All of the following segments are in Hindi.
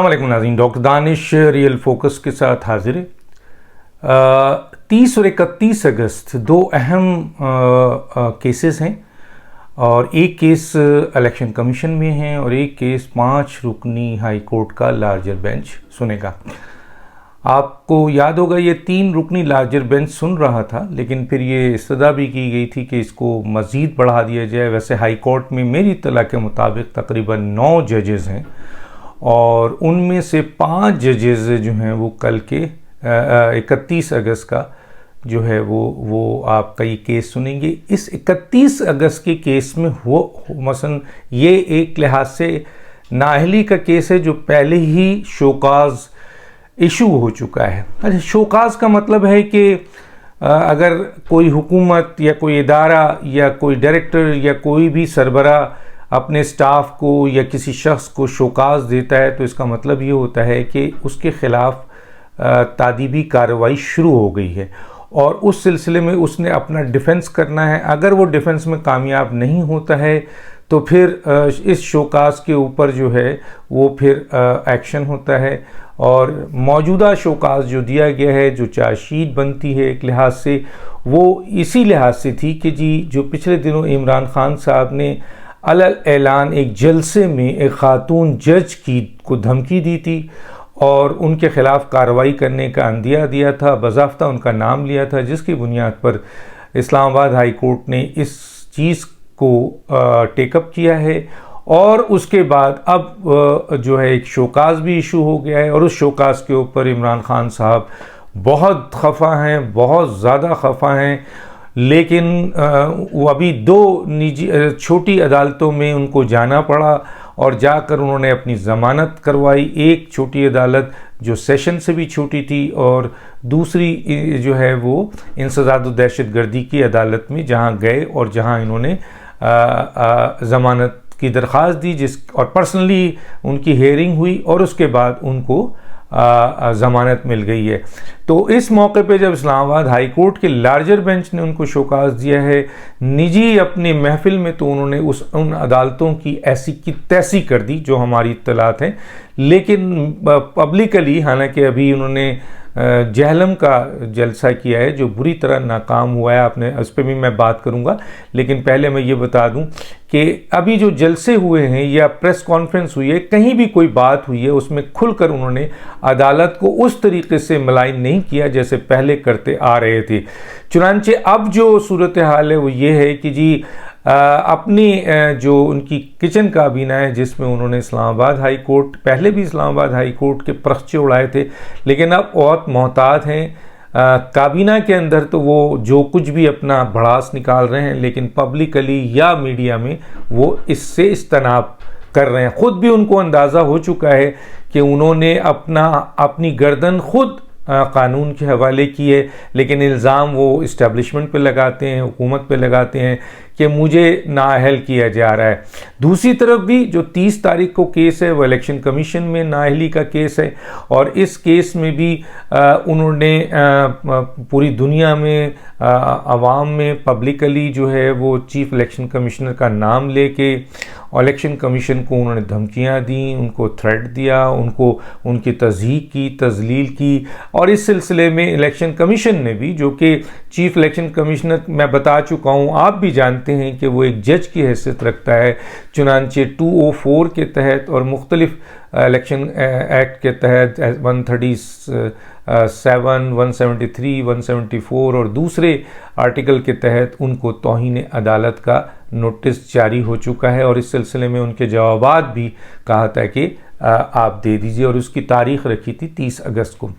अस्सलामुअलैकुम नाज़रीन, डॉक्टर दानिश रियल फोकस के साथ हाजिर है। 30 और 31 अगस्त दो अहम केसेस हैं और एक केस इलेक्शन कमीशन में है और एक केस 5 रुकनी हाई कोर्ट का लार्जर बेंच सुनेगा। आपको याद होगा ये 3 रुकनी लार्जर बेंच सुन रहा था, लेकिन फिर ये इस्तदा भी की गई थी कि इसको मज़ीद बढ़ा दिया जाए। वैसे हाई कोर्ट में मेरी इत्तला के मुताबिक तकरीबन 9 जजेज़ हैं और उनमें से 5 जजेज़ जो हैं वो कल के 31 अगस्त का जो है वो आपका ये केस सुनेंगे। इस 31 अगस्त के केस में मसलन ये एक लिहाज से नाअहली का केस है जो पहले ही शोकाज इशू हो चुका है। अच्छा, शोकाज का मतलब है कि अगर कोई हुकूमत या कोई इदारा या कोई डायरेक्टर या कोई भी सरबरा अपने स्टाफ को या किसी शख्स को शोकाज देता है तो इसका मतलब ये होता है कि उसके ख़िलाफ़ तादीबी कार्रवाई शुरू हो गई है और उस सिलसिले में उसने अपना डिफेंस करना है। अगर वो डिफेंस में कामयाब नहीं होता है तो फिर इस शोकाज के ऊपर जो है वो फिर एक्शन होता है। और मौजूदा शोकाज जो दिया गया है, जो चार्जशीट बनती है एक लिहाज से, वो इसी लिहाज से थी कि जी जो पिछले दिनों इमरान खान साहब ने अलग ऐलान एक जलसे में एक खातून जज को धमकी दी थी और उनके ख़िलाफ़ कार्रवाई करने का अंदिया दिया था, बज़ाफ्ता उनका नाम लिया था, जिसकी बुनियाद पर इस्लामाबाद हाई कोर्ट ने इस चीज़ को टेकअप किया है। और उसके बाद अब जो है एक शोकाज भी इशू हो गया है और उस शोकाज के ऊपर इमरान खान साहब बहुत खफा हैं, बहुत ज़्यादा खफा हैं। लेकिन वो अभी 2 निजी छोटी अदालतों में उनको जाना पड़ा और जाकर उन्होंने अपनी ज़मानत करवाई। एक छोटी अदालत जो सेशन से भी छोटी थी और दूसरी जो है वो इंसदाद दहशत गर्दी की अदालत में जहां गए और जहां इन्होंने ज़मानत की दरख्वास्त दी, और पर्सनली उनकी हेयरिंग हुई और उसके बाद उनको ज़मानत मिल गई है। तो इस मौके पे जब इस्लामाबाद हाई कोर्ट के लार्जर बेंच ने उनको शोकाज दिया है निजी अपनी महफिल में, तो उन्होंने उन अदालतों की ऐसी की तैसी कर दी जो हमारी इत्तलात हैं। लेकिन पब्लिकली, हालांकि अभी उन्होंने जहलम का जलसा किया है जो बुरी तरह नाकाम हुआ है, आपने उस पर भी मैं बात करूंगा। लेकिन पहले मैं ये बता दूं कि अभी जो जलसे हुए हैं या प्रेस कॉन्फ्रेंस हुई है, कहीं भी कोई बात हुई है उसमें खुलकर उन्होंने अदालत को उस तरीके से मलाइन नहीं किया जैसे पहले करते आ रहे थे। चुनांचे अब जो सूरत हाल है वो ये है कि जी अपनी जो उनकी किचन काबीना है जिसमें उन्होंने इस्लामाबाद हाई कोर्ट, पहले भी इस्लामाबाद हाई कोर्ट के परखचे उड़ाए थे, लेकिन अब बहुत मोहतात हैं काबीना के अंदर, तो वो जो कुछ भी अपना भड़ास निकाल रहे हैं, लेकिन पब्लिकली या मीडिया में वो इससे इज्तनाब कर रहे हैं। ख़ुद भी उनको अंदाज़ा हो चुका है कि उन्होंने अपनी गर्दन खुद कानून के हवाले की है, लेकिन इल्ज़ाम वो इस्टेब्लिशमेंट पे लगाते हैं, हुकूमत पे लगाते हैं कि मुझे नाअहल किया जा रहा है। दूसरी तरफ भी जो 30 तारीख को केस है वो इलेक्शन कमीशन में नाअहली का केस है और इस केस में भी उन्होंने पूरी दुनिया में आवाम में पब्लिकली जो है वो चीफ इलेक्शन कमिश्नर का नाम लेके इलेक्शन कमीशन को उन्होंने धमकियां दी, उनको थ्रेट दिया, उनको उनकी तज़हीक की, तज़लील की। और इस सिलसिले में इलेक्शन कमीशन ने भी, जो कि चीफ इलेक्शन कमिश्नर मैं बता चुका हूँ, आप भी जानते हैं कि वो एक जज की हैसियत रखता है, चुनांचे 204 के तहत और मुख्तलिफ इलेक्शन एक्ट के तहत 137, 173, 174 और दूसरे आर्टिकल के तहत उनको तौहीन अदालत का नोटिस जारी हो चुका है और इस सिलसिले में उनके जवाबात भी कहा था कि आप दे दीजिए और उसकी तारीख रखी थी 30 अगस्त को।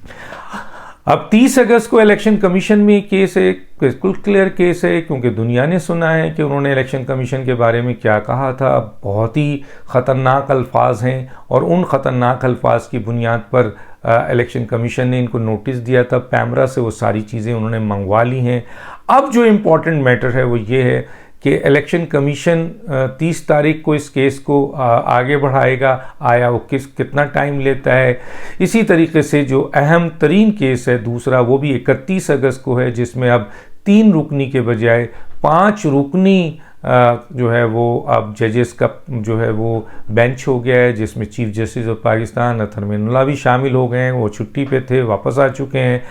अब 30 अगस्त को इलेक्शन कमीशन में केस है, बिल्कुल क्लियर केस है, क्योंकि दुनिया ने सुना है कि उन्होंने इलेक्शन कमीशन के बारे में क्या कहा था। बहुत ही ख़तरनाक अल्फाज हैं और उन ख़तरनाक अल्फाज की बुनियाद पर इलेक्शन कमीशन ने इनको नोटिस दिया था। पैमरा से वो सारी चीज़ें उन्होंने मंगवा ली हैं। अब जो इम्पॉर्टेंट मैटर है वो ये है कि इलेक्शन कमीशन 30 तारीख को इस केस को आगे बढ़ाएगा, आया वो कितना टाइम लेता है। इसी तरीके से जो अहम तरीन केस है दूसरा, वो भी 31 अगस्त को है, जिसमें अब 3 रुकनी के बजाय 5 रुकनी जो है वो अब जजेस का जो है वो बेंच हो गया है, जिसमें chief justice of Pakistan Athar Minallah भी शामिल हो गए हैं। वो छुट्टी पे थे, वापस आ चुके हैं।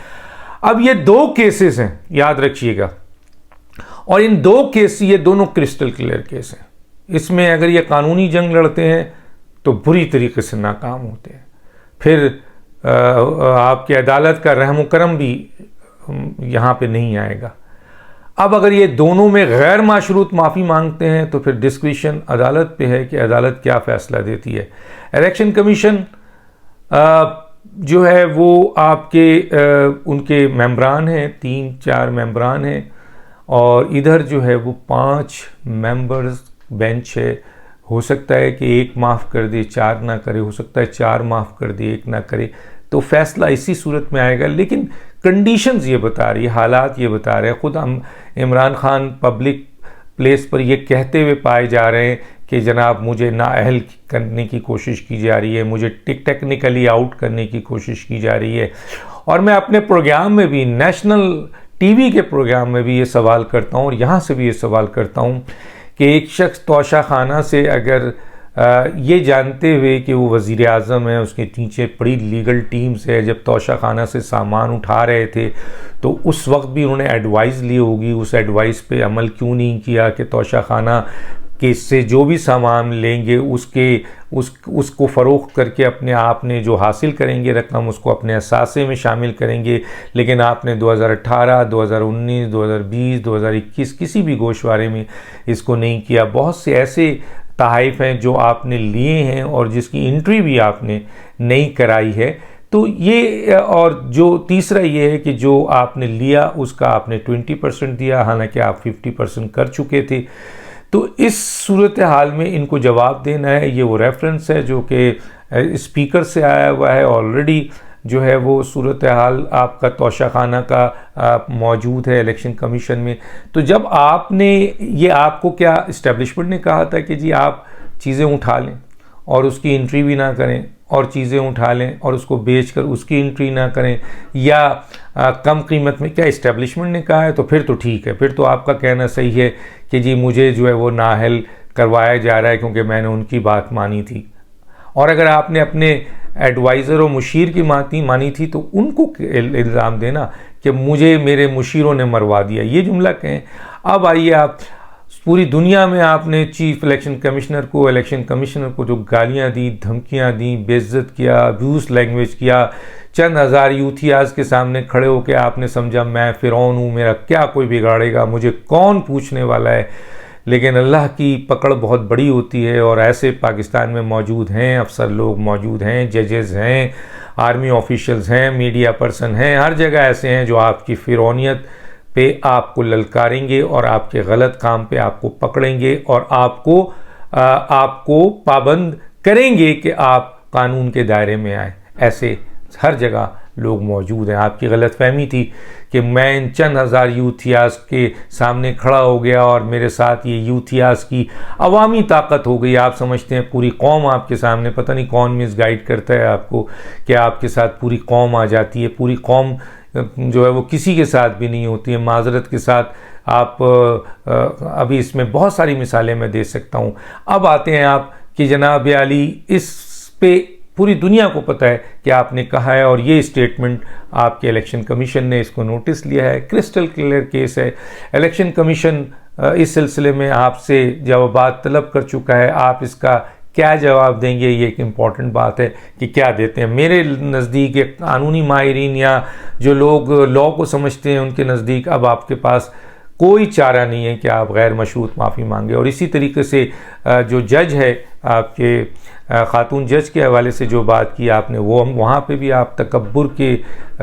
अब ये 2 केसेस हैं, याद रखिएगा, और इन 2 केस, ये दोनों क्रिस्टल क्लियर केस हैं। इसमें अगर ये कानूनी जंग लड़ते हैं तो बुरी तरीके से नाकाम होते हैं। फिर आपकी अदालत का रहम करम भी यहाँ पे नहीं आएगा। अब अगर ये दोनों में गैर माशरूत माफ़ी मांगते हैं तो फिर डिस्क्रिशन अदालत पे है कि अदालत क्या फ़ैसला देती है। इलेक्शन कमीशन जो है वो आपके उनके मेंबरान हैं, 3-4 मेंबरान हैं, और इधर जो है वो 5 मेंबर्स बेंच है। हो सकता है कि 1 माफ़ कर दे, 4 ना करे, हो सकता है 4 माफ़ कर दे, 1 ना करे, तो फैसला इसी सूरत में आएगा। लेकिन कंडीशंस ये बता रही है, हालात ये बता रहे हैं। ख़ुद हम इमरान खान पब्लिक प्लेस पर ये कहते हुए पाए जा रहे हैं कि जनाब मुझे नाअहल करने की कोशिश की जा रही है, मुझे टेक्निकली आउट करने की कोशिश की जा रही है। और मैं अपने प्रोग्राम में भी, नेशनल टीवी के प्रोग्राम में भी ये सवाल करता हूँ और यहाँ से भी ये सवाल करता हूँ कि एक शख्स तोशा खाना से अगर ये जानते हुए कि वो वज़ीर आज़म है, उसके नीचे बड़ी लीगल टीम्स है, जब तोशा खाना से सामान उठा रहे थे तो उस वक्त भी उन्होंने एडवाइस ली होगी, उस एडवाइस पे अमल क्यों नहीं किया कि तोशा खाना के से जो भी सामान लेंगे उसको फ़रोख्त करके अपने आप ने जो हासिल करेंगे रकम, उसको अपने असासे में शामिल करेंगे। लेकिन आपने 2018, 2019, 2020, 2021 किसी भी गोशवारे में इसको नहीं किया। बहुत से ऐसे तहाइफ हैं जो आपने लिए हैं और जिसकी एंट्री भी आपने नहीं कराई है। तो ये, और जो तीसरा ये है कि जो आपने लिया उसका आपने 20% दिया, हालांकि आप 50% कर चुके थे। तो इस सूरत हाल में इनको जवाब देना है। ये वो रेफरेंस है जो कि स्पीकर से आया हुआ है, ऑलरेडी जो है वो सूरत हाल आपका तोशा खाना का मौजूद है इलेक्शन कमीशन में। तो जब आपने ये, आपको क्या इस्टेब्लिशमेंट ने कहा था कि जी आप चीज़ें उठा लें और उसकी एंट्री भी ना करें, और चीज़ें उठा लें और उसको बेचकर उसकी एंट्री ना करें, या कम कीमत में, क्या इस्टेब्लिशमेंट ने कहा है? तो फिर तो ठीक है, फिर तो आपका कहना सही है कि जी मुझे जो है वो नाअहल करवाया जा रहा है क्योंकि मैंने उनकी बात मानी थी। और अगर आपने अपने एडवाइज़र और मुशीर की मानी थी तो उनको इल्ज़ाम देना कि मुझे मेरे मुशीरों ने मरवा दिया, ये जुमला कहें। अब आइए, आप पूरी दुनिया में आपने चीफ इलेक्शन कमिश्नर को, इलेक्शन कमिश्नर को जो गालियां दी, धमकियां दी, बेइज्जत किया, अब्यूज़ लैंग्वेज किया, चंद हज़ार यूथियाज़ के सामने खड़े होकर आपने समझा मैं फ़िरौन हूँ, मेरा क्या कोई बिगाड़ेगा, मुझे कौन पूछने वाला है। लेकिन अल्लाह की पकड़ बहुत बड़ी होती है और ऐसे पाकिस्तान में मौजूद हैं, अफसर लोग मौजूद हैं, जजेस हैं, आर्मी ऑफिशियल्स हैं, मीडिया पर्सन हैं, हर जगह ऐसे हैं जो आपकी फ़िरौनियत पे आपको ललकारेंगे और आपके गलत काम पे आपको पकड़ेंगे और आपको पाबंद करेंगे कि आप कानून के दायरे में आए। ऐसे हर जगह लोग मौजूद हैं। आपकी गलतफहमी थी कि मैं इन चंद हज़ार यूथियाज़ के सामने खड़ा हो गया और मेरे साथ ये यूथियाज़ की अवामी ताकत हो गई। आप समझते हैं पूरी कौम आपके सामने, पता नहीं कौन मिसगाइड करता है आपको कि आपके साथ पूरी कौम आ जाती है। पूरी कौम जो है वो किसी के साथ भी नहीं होती है, माजरत के साथ। आप अभी इसमें बहुत सारी मिसालें मैं दे सकता हूँ। अब आते हैं आप कि जनाब अली, इस पे पूरी दुनिया को पता है कि आपने कहा है और ये स्टेटमेंट आपके इलेक्शन कमीशन ने इसको नोटिस लिया है। क्रिस्टल क्लियर केस है। इलेक्शन कमीशन इस सिलसिले में आपसे जवाबात तलब कर चुका है। आप इसका क्या जवाब देंगे, ये एक इम्पॉर्टेंट बात है कि क्या देते हैं। मेरे नज़दीक कानूनी माहिरीन या जो लोग लॉ को समझते हैं उनके नज़दीक अब आपके पास कोई चारा नहीं है कि आप गैर मशरूत माफ़ी मांगे। और इसी तरीके से जो जज है, आपके खातून जज के हवाले से जो बात की आपने, वो हम वहाँ पे भी आप तकब्बुर के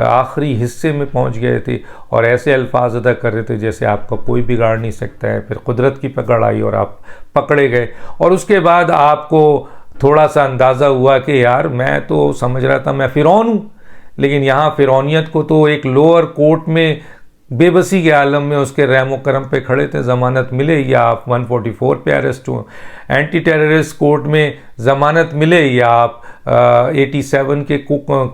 आखिरी हिस्से में पहुँच गए थे और ऐसे अल्फाज अदा कर रहे थे जैसे आपका कोई बिगाड़ नहीं सकता है। फिर कुदरत की पकड़ आई और आप पकड़े गए और उसके बाद आपको थोड़ा सा अंदाज़ा हुआ कि यार मैं तो समझ रहा था मैं फ़िरौन हूँ, लेकिन यहाँ फ़िरौनियत को तो एक लोअर कोर्ट में बेबसी के आलम में उसके रहमो करम पे खड़े थे, ज़मानत मिले या आप 144 पे अरेस्ट हो, एंटी टेररिस्ट कोर्ट में ज़मानत मिले या आप 87 के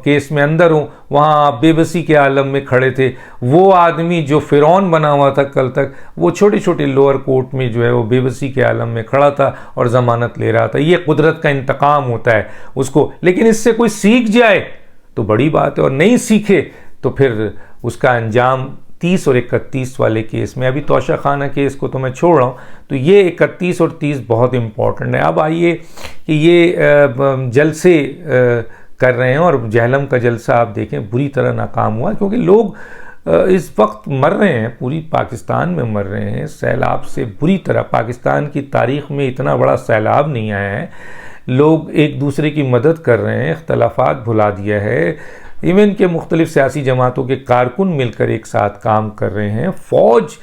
केस में अंदर हो, वहाँ आप बेबसी के आलम में खड़े थे। वो आदमी जो फ़िरौन बना हुआ था कल तक, वो छोटे छोटे लोअर कोर्ट में जो है वो बेबसी के आलम में खड़ा था और ज़मानत ले रहा था। ये कुदरत का इंतकाम होता है उसको, लेकिन इससे कोई सीख जाए तो बड़ी बात है, और नहीं सीखे तो फिर उसका अंजाम 30 और 31 वाले केस में, अभी तोशा खाना केस को तो मैं छोड़ रहा हूँ, तो ये 31 और 30 बहुत इम्पॉर्टेंट है। अब आइए कि ये जलसे कर रहे हैं, और जहलम का जलसा आप देखें बुरी तरह नाकाम हुआ, क्योंकि लोग इस वक्त मर रहे हैं, पूरी पाकिस्तान में मर रहे हैं सैलाब से बुरी तरह। पाकिस्तान की तारीख़ में इतना बड़ा सैलाब नहीं आया है। लोग एक दूसरे की मदद कर रहे हैं, इख्तलाफात भुला दिया है, इवन के मुख्तलिफ सियासी जमातों के कारकुन मिलकर एक साथ काम कर रहे हैं, फ़ौज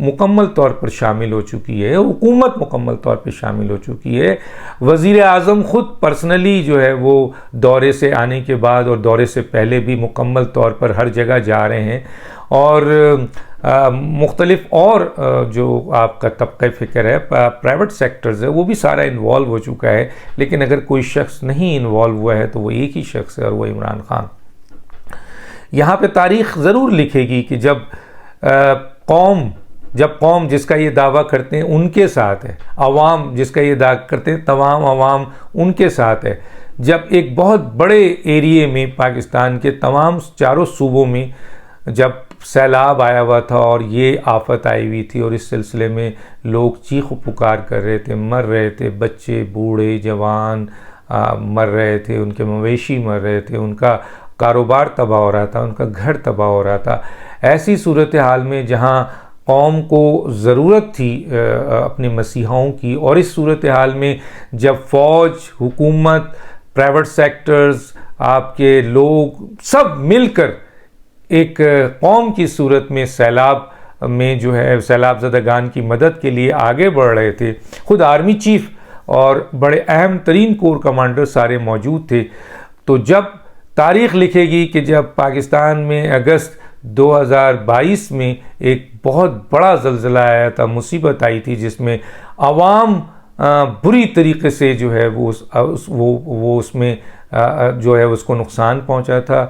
मुकम्मल तौर पर शामिल हो चुकी है, हुकूमत मुकम्मल तौर पर शामिल हो चुकी है। वज़ीर आज़म ख़ुद पर्सनली जो है वो दौरे से आने के बाद और दौरे से पहले भी मुकम्मल तौर पर हर जगह जा रहे हैं, और मुख्तलिफ और जो आपका तबक़ा फ़िक्र है, प्राइवेट सेक्टर्स है, वो भी सारा इन्वॉल्व हो चुका है। लेकिन अगर कोई शख्स नहीं इन्वॉल्व हुआ है तो वो एक ही शख्स है, और वो इमरान ख़ान। यहाँ पे तारीख़ ज़रूर लिखेगी कि जब कौम जिसका ये दावा करते हैं उनके साथ है, अवाम जिसका ये दावा करते हैं तमाम अवाम उनके साथ है, जब एक बहुत बड़े एरिए में पाकिस्तान के तमाम चारों सूबों में जब सैलाब आया हुआ था और ये आफत आई हुई थी, और इस सिलसिले में लोग चीख पुकार कर रहे थे, मर रहे थे, बच्चे बूढ़े जवान मर रहे थे, उनके मवेशी मर रहे थे, उनका कारोबार तबाह हो रहा था, उनका घर तबाह हो रहा था। ऐसी सूरत हाल में जहाँ कौम को ज़रूरत थी अपने मसीहाओं की, और इस सूरत हाल में जब फ़ौज, हुकूमत, प्राइवेट सेक्टर्स, आपके लोग सब मिलकर एक कौम की सूरत में सैलाब में जो है सैलाब ज़दगान की मदद के लिए आगे बढ़ रहे थे, ख़ुद आर्मी चीफ और बड़े अहम तरीन कोर कमांडर सारे मौजूद थे। तो जब तारीख़ लिखेगी कि जब पाकिस्तान में अगस्त 2022 में एक बहुत बड़ा ज़लज़ला आया था, मुसीबत आई थी, जिसमें आवाम बुरी तरीके से जो है वो उसमें जो है उसको नुकसान पहुंचा था,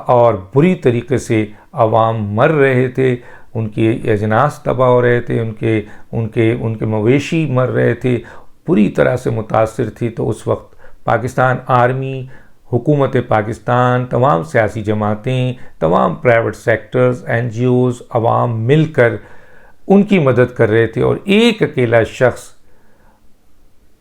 और बुरी तरीके से आवाम मर रहे थे, उनके अजनास तबाह हो रहे थे, उनके मवेशी मर रहे थे, पूरी तरह से मुतासिर थी। तो उस वक्त पाकिस्तान आर्मी, हुकूमत पाकिस्तान, तमाम सियासी जमातें, तमाम प्राइवेट सेक्टर्स, NGOs, अवाम मिलकर उनकी मदद कर रहे थे, और एक अकेला शख्स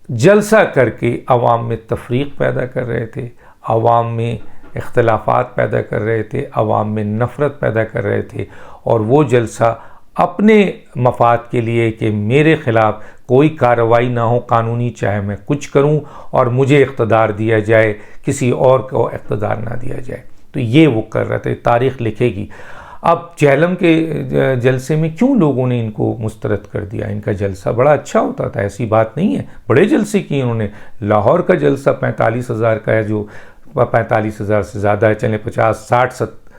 जलसा करके अवाम में तफरीक़ पैदा कर रहे थे, अवाम में इख्तलाफात पैदा कर रहे थे, अवाम में नफ़रत पैदा कर रहे थे। और वो जलसा अपने मफाद के लिए कि मेरे ख़िलाफ़ कोई कार्रवाई ना हो कानूनी, चाहे मैं कुछ करूं और मुझे इक़्तिदार दिया जाए, किसी और को इक़्तिदार ना दिया जाए, तो ये वो कर रहे थे। तारीख़ लिखेगी। अब जहलम के जलसे में क्यों लोगों ने इनको मुस्तरद कर दिया? इनका जलसा बड़ा अच्छा होता था, ऐसी बात नहीं है, बड़े जलसे किए उन्होंने। लाहौर का जलसा 45,000 का है, जो 45,000 से ज़्यादा है, चले 50, 60,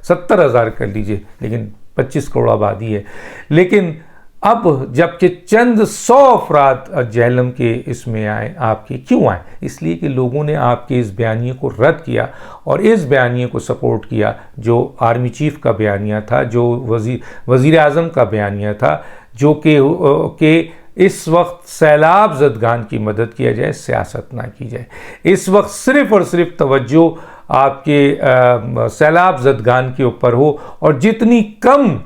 70,000 कर लीजिए, लेकिन 25 करोड़ आबादी है। लेकिन अब जबकि चंद 100 अफराद जहलम के इसमें आए, आपके क्यों आए? इसलिए कि लोगों ने आपके इस बयानिए को रद्द किया और इस बयानिए को सपोर्ट किया जो आर्मी चीफ का बयानिया था, जो वज़ीर आज़म का बयानिया था, जो कि इस वक्त सैलाब ज़दगान की मदद किया जाए, सियासत ना की जाए। इस वक्त सिर्फ़ और सिर्फ तवज्जो आपके सैलाब ज़दगान के ऊपर हो, और जितनी कम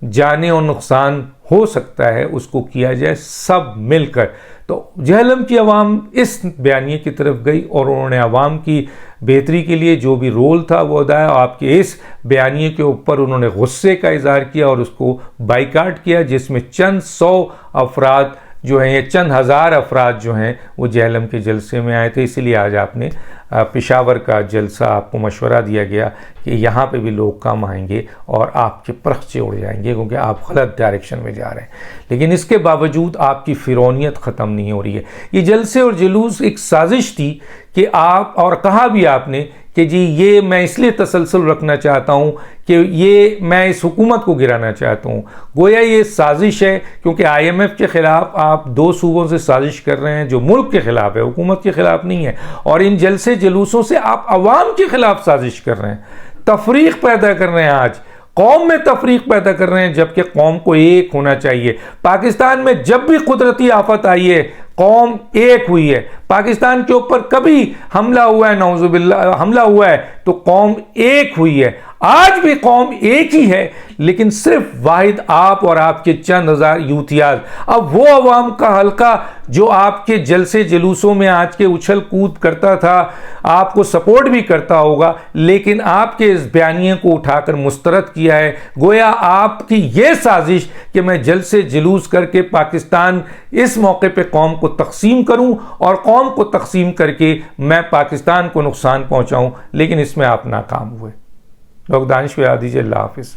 जाने और नुकसान हो सकता है उसको किया जाए सब मिलकर। तो जहलम की आवाम इस बयानिए की तरफ गई, और उन्होंने आवाम की बेहतरी के लिए जो भी रोल था वो अदाया। आपके इस बयानिए के ऊपर उन्होंने गुस्से का इज़हार किया और उसको बाइकाट किया, जिसमें चंद 100 अफराद जो हैं, चंद हज़ार अफराद जो हैं, वो जहलम के जलसे में आए थे। इसीलिए आज आपने पेशावर का जलसा, आपको मशवरा दिया गया कि यहाँ पे भी लोग कम आएंगे और आपके परखचे उड़ जाएंगे, क्योंकि आप गलत डायरेक्शन में जा रहे हैं। लेकिन इसके बावजूद आपकी फ़िरौनियत ख़त्म नहीं हो रही है। ये जलसे और जुलूस एक साजिश थी कि आप, और कहा भी आपने कि जी ये मैं इसलिए तसलसल रखना चाहता हूँ कि ये मैं इस हुकूमत को गिराना चाहता हूँ। गोया ये साजिश है, क्योंकि IMF के ख़िलाफ़ आप दो सूबों से साजिश कर रहे हैं जो मुल्क के ख़िलाफ़ है, हुकूमत के ख़िलाफ़ नहीं है, और इन जलसे जुलूसों से आप अवाम के ख़िलाफ़ साजिश कर रहे हैं, तफरीक पैदा कर रहे हैं, आज कौम में तफरीक पैदा कर रहे हैं, जबकि कौम को एक होना चाहिए। पाकिस्तान में जब भी कुदरती आफत आई है कौम एक हुई है। पाकिस्तान के ऊपर कभी हमला हुआ है, नौजुबिल्लाह हमला हुआ है, तो कौम एक हुई है। आज भी कौम एक ही है, लेकिन सिर्फ वाहिद आप और आपके चंद हजार यूथियाज। अब वो अवाम का हल्का जो आपके जलसे जुलूसों में आज के उछल कूद करता था, आपको सपोर्ट भी करता होगा, लेकिन आपके इस बयानिए को उठाकर मुस्तरद किया है। गोया आपकी ये साजिश कि मैं जलसे जुलूस करके पाकिस्तान इस मौके पे कौम को तकसीम करूं और कौम को तकसीम करके मैं पाकिस्तान को नुकसान पहुंचाऊं, लेकिन इसमें आप नाकाम हुए। लोग दानिश पे आ दीजिए। अल्लाह हाफिज़।